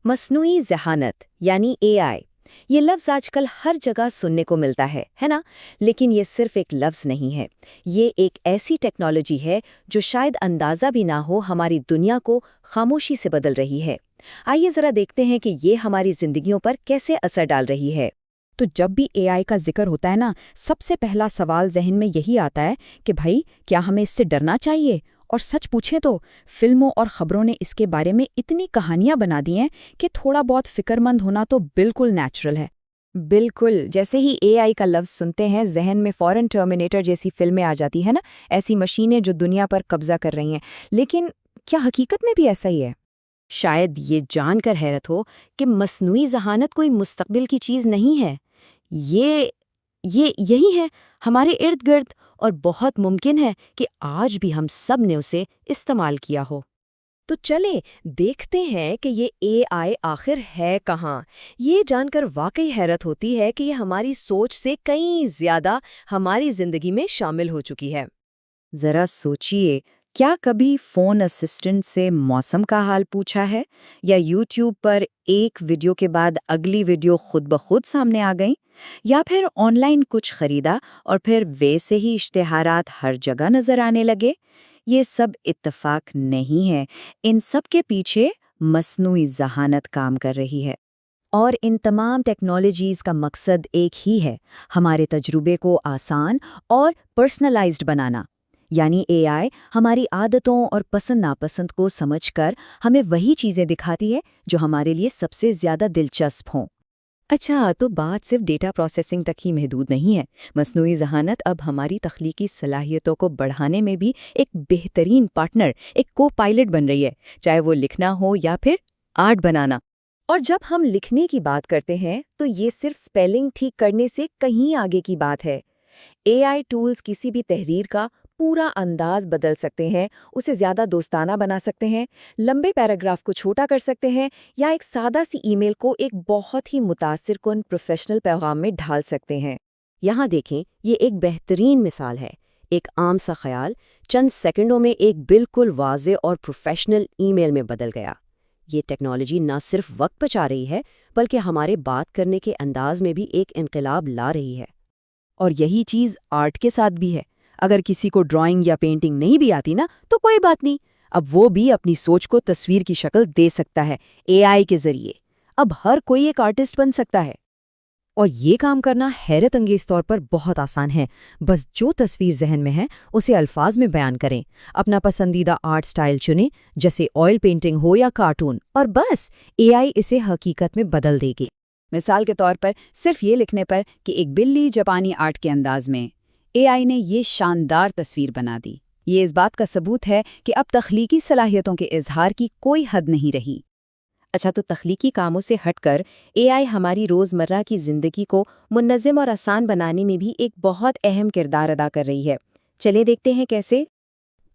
मसनूई ज़हानत यानी एआई, ये लफ्ज़ आजकल हर जगह सुनने को मिलता है ना? लेकिन ये सिर्फ एक लफ्ज़ नहीं है। ये एक ऐसी टेक्नोलॉजी है जो शायद अंदाज़ा भी ना हो हमारी दुनिया को खामोशी से बदल रही है। आइए ज़रा देखते हैं कि ये हमारी ज़िंदगियों पर कैसे असर डाल रही है। तो जब भी एआई का जिक्र होता है ना, सबसे पहला सवाल जहन में यही आता है कि भाई क्या हमें इससे डरना चाहिए। और सच पूछें तो फिल्मों और खबरों ने इसके बारे में इतनी कहानियां बना दी हैं कि थोड़ा बहुत फिक्रमंद होना तो बिल्कुल नेचुरल है। बिल्कुल, जैसे ही एआई का लफ्ज़ सुनते हैं जहन में फ़ौरन टर्मिनेटर जैसी फिल्में आ जाती है ना, ऐसी मशीनें जो दुनिया पर कब्जा कर रही हैं। लेकिन क्या हकीकत में भी ऐसा ही है? शायद ये जानकर हैरत हो कि मसनूई ज़हानत कोई मुस्तकबिल की चीज़ नहीं है। ये यही है हमारे इर्द गिर्द, और बहुत मुमकिन है कि आज भी हम सब ने उसे इस्तेमाल किया हो। तो चले देखते हैं कि ये एआई आखिर है कहाँ। ये जानकर वाकई हैरत होती है कि ये हमारी सोच से कहीं ज़्यादा हमारी ज़िंदगी में शामिल हो चुकी है। ज़रा सोचिए, क्या कभी फ़ोन असिस्टेंट से मौसम का हाल पूछा है, या यूट्यूब पर एक वीडियो के बाद अगली वीडियो खुद ब खुद सामने आ गई, या फिर ऑनलाइन कुछ खरीदा और फिर वैसे ही इश्तेहारात हर जगह नज़र आने लगे? ये सब इत्तेफाक नहीं है, इन सब के पीछे मसनूई ज़हानत काम कर रही है। और इन तमाम टेक्नोलॉजीज़ का मकसद एक ही है, हमारे तजुर्बे को आसान और पर्सनलाइज्ड बनाना। यानी एआई हमारी आदतों और पसंद नापसंद को समझकर हमें वही चीज़ें दिखाती है जो हमारे लिए सबसे ज़्यादा दिलचस्प हों। अच्छा, तो बात सिर्फ डेटा प्रोसेसिंग तक ही महदूद नहीं है। मसनूई ज़हानत अब हमारी तख्लीकी सलाहियतों को बढ़ाने में भी एक बेहतरीन पार्टनर, एक को पायलट बन रही है, चाहे वो लिखना हो या फिर आर्ट बनाना। और जब हम लिखने की बात करते हैं तो ये सिर्फ स्पेलिंग ठीक करने से कहीं आगे की बात है। एआई टूल्स किसी भी तहरीर का पूरा अंदाज बदल सकते हैं, उसे ज़्यादा दोस्ताना बना सकते हैं, लंबे पैराग्राफ को छोटा कर सकते हैं, या एक सादा सी ईमेल को एक बहुत ही मुतासिरकुन प्रोफेशनल पैगाम में ढाल सकते हैं। यहाँ देखें, ये एक बेहतरीन मिसाल है। एक आम सा ख्याल चंद सेकंडों में एक बिल्कुल वाज़े और प्रोफेशनल ईमेल में बदल गया। ये टेक्नोलॉजी न सिर्फ वक्त बचा रही है, बल्कि हमारे बात करने के अंदाज में भी एक इनकलाब ला रही है। और यही चीज़ आर्ट के साथ भी है। अगर किसी को ड्राइंग या पेंटिंग नहीं भी आती ना, तो कोई बात नहीं, अब वो भी अपनी सोच को तस्वीर की शक्ल दे सकता है एआई के जरिए। अब हर कोई एक आर्टिस्ट बन सकता है। और ये काम करना हैरत अंगेज तौर पर बहुत आसान है। बस जो तस्वीर जहन में है उसे अल्फाज में बयान करें, अपना पसंदीदा आर्ट स्टाइल चुनें, जैसे ऑयल पेंटिंग हो या कार्टून, और बस एआई इसे हकीकत में बदल देगी। मिसाल के तौर पर सिर्फ ये लिखने पर कि एक बिल्ली जापानी आर्ट के अंदाज में, एआई ने ये शानदार तस्वीर बना दी। ये इस बात का सबूत है कि अब तख्लीकी सलाहियतों के इजहार की कोई हद नहीं रही। अच्छा, तो तख्लीकी कामों से हटकर एआई हमारी रोज़मर्रा की ज़िंदगी को मुन्नज़िम और आसान बनाने में भी एक बहुत अहम किरदार अदा कर रही है। चलिए देखते हैं कैसे।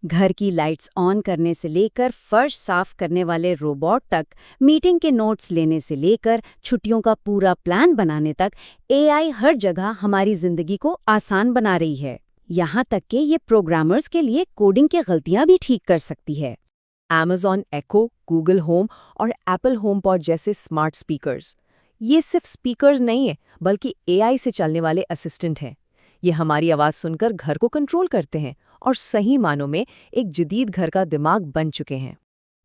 घर की लाइट्स ऑन करने से लेकर फर्श साफ करने वाले रोबोट तक, मीटिंग के नोट्स लेने से लेकर छुट्टियों का पूरा प्लान बनाने तक, एआई हर जगह हमारी ज़िंदगी को आसान बना रही है। यहाँ तक कि ये प्रोग्रामर्स के लिए कोडिंग की गलतियाँ भी ठीक कर सकती है। Amazon Echo, गूगल होम और एप्पल HomePod जैसे स्मार्ट स्पीकर्स, ये सिर्फ स्पीकर्स नहीं है, बल्कि एआई से चलने वाले असिस्टेंट हैं। ये हमारी आवाज़ सुनकर घर को कंट्रोल करते हैं और सही मानों में एक जदीद घर का दिमाग बन चुके हैं।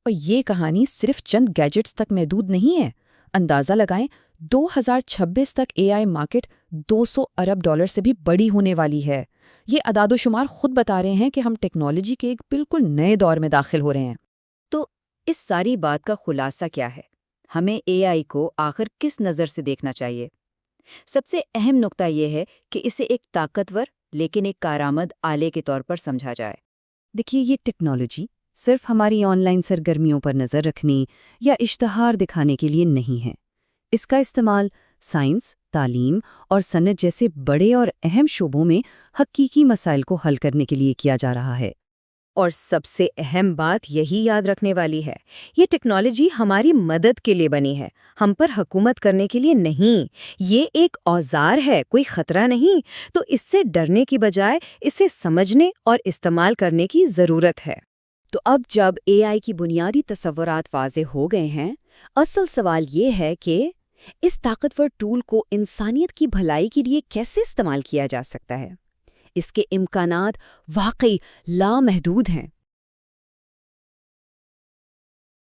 और ये कहानी सिर्फ चंद गैजेट्स तक महदूद नहीं है। अंदाज़ा लगाएं, 2026 तक एआई मार्केट $200 अरब से भी बड़ी होने वाली है। ये अदादोशुमार खुद बता रहे हैं कि हम टेक्नोलॉजी के एक बिल्कुल नए दौर में दाखिल हो रहे हैं। तो इस सारी बात का खुलासा क्या है? हमें एआई को आखिर किस नज़र से देखना चाहिए? सबसे अहम नुक्ता यह है कि इसे एक ताकतवर लेकिन एक कारामद आले के तौर पर समझा जाए। देखिए, ये टेक्नोलॉजी सिर्फ हमारी ऑनलाइन सरगर्मियों पर नज़र रखने या इश्तहार दिखाने के लिए नहीं है। इसका इस्तेमाल साइंस, तालीम और सनत जैसे बड़े और अहम शोबों में हकीकी मसाइल को हल करने के लिए किया जा रहा है। और सबसे अहम बात यही याद रखने वाली है, ये टेक्नोलॉजी हमारी मदद के लिए बनी है, हम पर हुकूमत करने के लिए नहीं। ये एक औजार है, कोई खतरा नहीं। तो इससे डरने की बजाय इसे समझने और इस्तेमाल करने की ज़रूरत है। तो अब जब एआई की बुनियादी तसव्वुरात वाज़े हो गए हैं, اصل سوال یہ ہے کہ اس طاقتور ٹول کو انسانیت کی بھلائی کے لیے کیسے استعمال کیا جا سکتا ہے؟ اس کے امکانات واقعی لامحدود ہیں۔